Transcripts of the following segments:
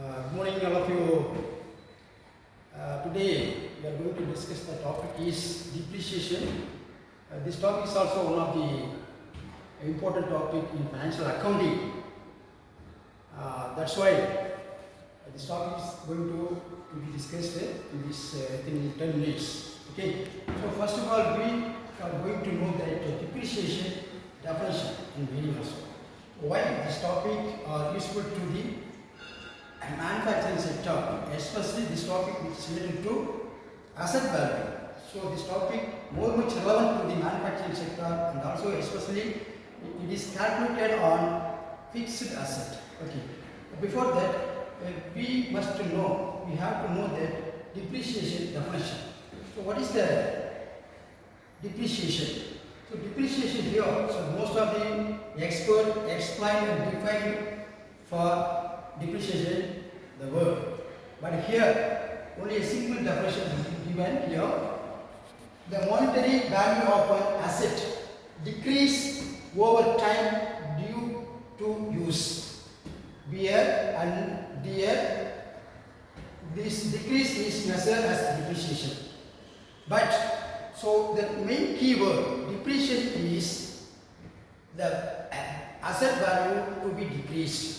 Good morning, all of you. Today we are going to discuss the topic is depreciation. This topic is also one of the important topic in financial accounting. That's why this topic is going to be discussed in this within 10 minutes. Okay. So first of all, we are going to know that depreciation definition and meaning also. Why this topic are useful to the manufacturing sector, especially this topic which is related to asset value. So this topic more much relevant to the manufacturing sector, and also especially it is calculated on fixed asset. Okay. Before that, we have to know that depreciation definition. So what is the depreciation? So depreciation here, so most of the experts explain and define for depreciation the word, but here only a simple definition is given here. The monetary value of an asset decrease over time due to use, wear and tear. This decrease is measured as depreciation. But so the main keyword depreciation is the asset value to be decreased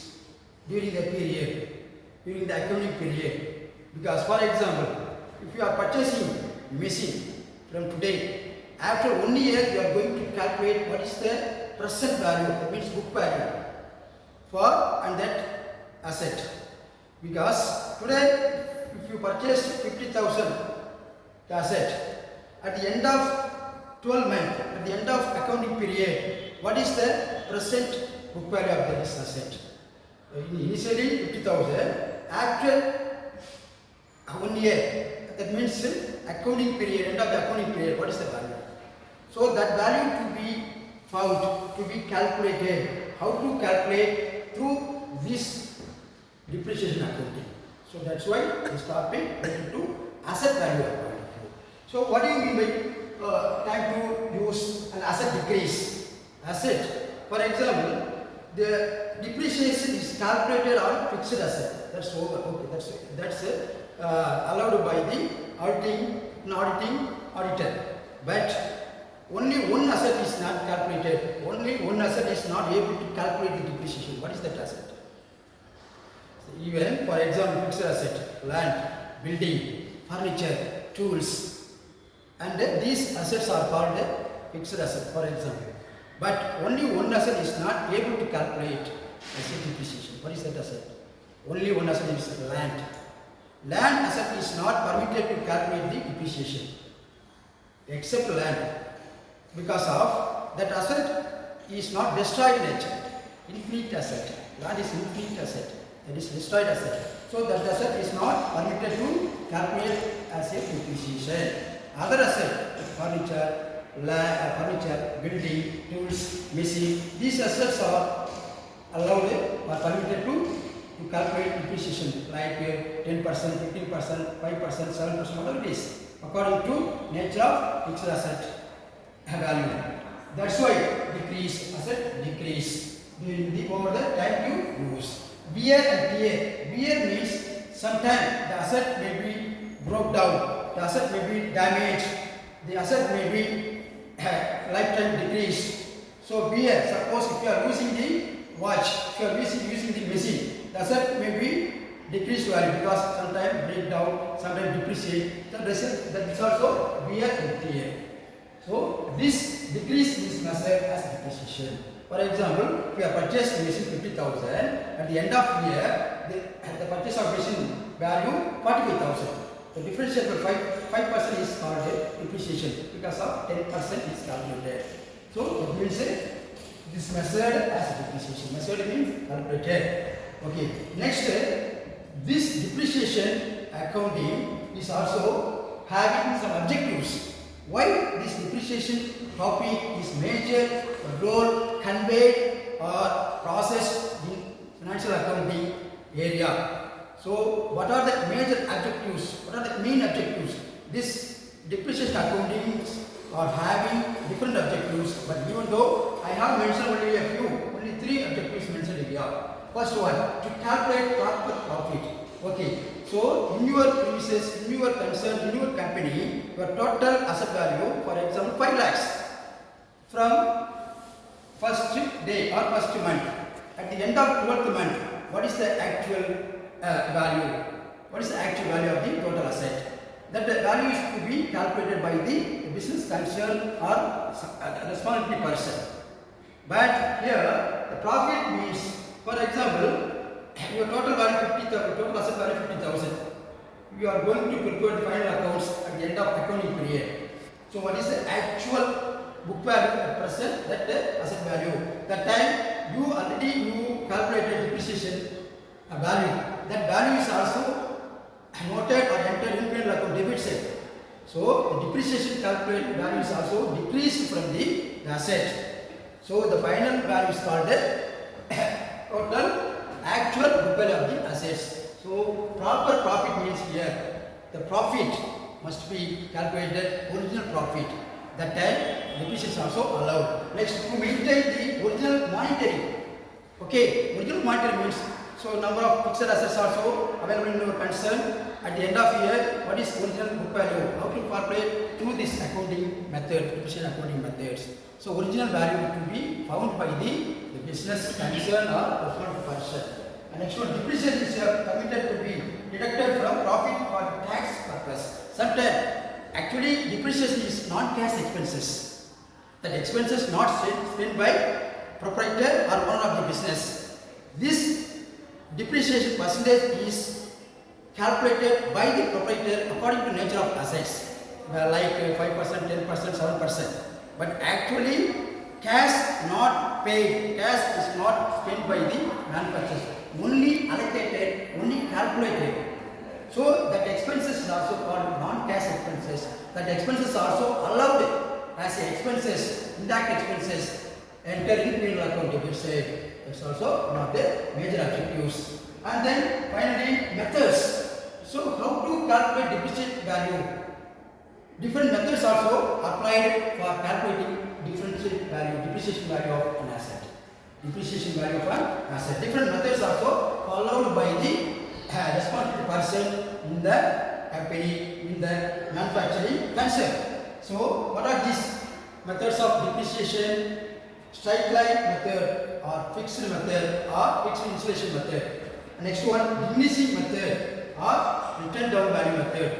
during the period, during the accounting period. Because for example, if you are purchasing machine from today, after 1 year you are going to calculate what is the present value, that means book value for and that asset. Because today if you purchase 50,000 asset, at the end of 12 months, at the end of accounting period, what is the present book value of this asset? Initially 50,000, after 1 year, that means accounting period, end of the accounting period, what is the value? So that value to be found, to be calculated. How to calculate? Through this depreciation accounting. So that's why this topic related to asset value accounting. So what do you mean by time to use an asset decrease? Asset, for example, the depreciation is calculated on fixed asset. That's over. Okay, that's allowed by the auditor. But only one asset is not calculated. Only one asset is not able to calculate the depreciation. What is that asset? So even for example, fixed asset, land, building, furniture, tools, and these assets are called fixed asset, for example. But only one asset is not able to calculate asset depreciation. What is that asset? Only one asset is land. Land asset is not permitted to calculate the depreciation except land, because of that asset is not destroyed nature. Infinite asset. Land is infinite asset. That is destroyed asset. So that asset is not permitted to calculate as a depreciation. Other asset, furniture, building, tools, machine, these assets are allowed or permitted to calculate depreciation like 10%, 15%, 5%, 7%, whatever it is, according to nature of fixed asset value. That's why asset decrease during the over the time you use. Wear and tear. Wear means sometimes the asset may be broke down, the asset may be damaged, the asset may be lifetime decrease. So wear, suppose if you are using the watch, if you are using the machine, the asset may be decreased value because sometimes break down, sometimes depreciate. That is also wear and tear. So this decrease is measured as depreciation. For example, if you have purchased a machine 50,000, at the end of the year, the purchase of machine value 45,000. The differential 5% is called depreciation because of 10% is calculated. So it means this measured as depreciation. Measured means calculated. Okay. Next, this depreciation accounting is also having some objectives. Why this depreciation topic is major role conveyed or processed in financial accounting area. So what are the major objectives? What are the main objectives? This depreciation accounting are having different objectives, but even though I have mentioned only a few, only 3 objectives mentioned here. First one, to calculate proper profit. So in your premises, in your concern, in your company, your total asset value, for example, 5 lakhs from first day or first month. At the end of 12th month, what is the actual value? What is the actual value of the total asset? That the value is to be calculated by the business concern or responsibility person. But here, the profit means, for example, your total value 50,000, total asset value 50,000. You are going to prepare the final accounts at the end of accounting period. So what is the actual book value at present? That asset value. That time you calculated depreciation value. That value is also noted or entered in P&L account debit side. So the depreciation calculated value is also decreased from the asset. So the final value is called the total actual book value of the assets. So proper profit means here the profit must be calculated original profit. That time depreciation is also allowed. Next, to maintain the original monetary. Okay, original monetary means, so number of fixed assets also available in your concern. At the end of year, what is original book value? How to calculate through this accounting method, depreciation accounting methods. So original value to be found by the business concern or personal person. And next one, depreciation is permitted to be deducted from profit for tax purpose. Sometimes actually depreciation is non-cash expenses. That expenses not spent by proprietor or owner of the business. This depreciation percentage is calculated by the proprietor according to nature of assets, like 5%, 10%, 7%. But actually, cash not paid, cash is not spent by the manufacturers, only allocated, only calculated. So that expenses is also called non-cash expenses. That expenses are also allowed as expenses, indirect expenses, enter in P&L account debit side. That's also not the major objectives. And then finally, methods. So how to calculate depreciation value? Different methods also applied for calculating depreciation value of an asset. Depreciation value of an asset. Different methods also followed by the responsible person in the company, in the manufacturing concern. So what are these methods of depreciation? Straight line method or fixed method or fixed insulation method. Next one, diminishing method or written down value method.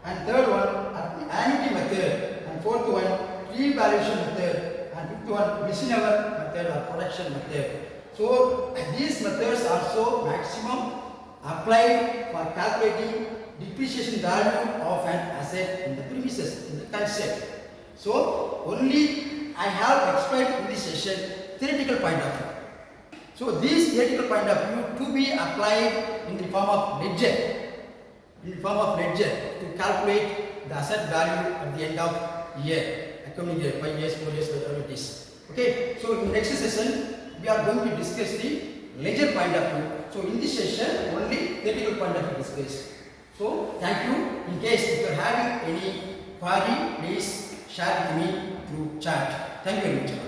And third one, annuity method. And fourth one, revaluation method. And fifth one, miscellaneous method or production method. So these methods are so maximum applied for calculating depreciation value of an asset in the premises, in the concept. So only I have explained in this session theoretical point of view. So this theoretical point of view to be applied in the form of ledger, to calculate the asset value at the end of year, accounting year, 5 years, 4 years, whatever it is. Okay, so in next session we are going to discuss the ledger point of view. So in this session only theoretical point of view discussed. So thank you. In case if you are having any query, please share with me through chat. Thank you very much.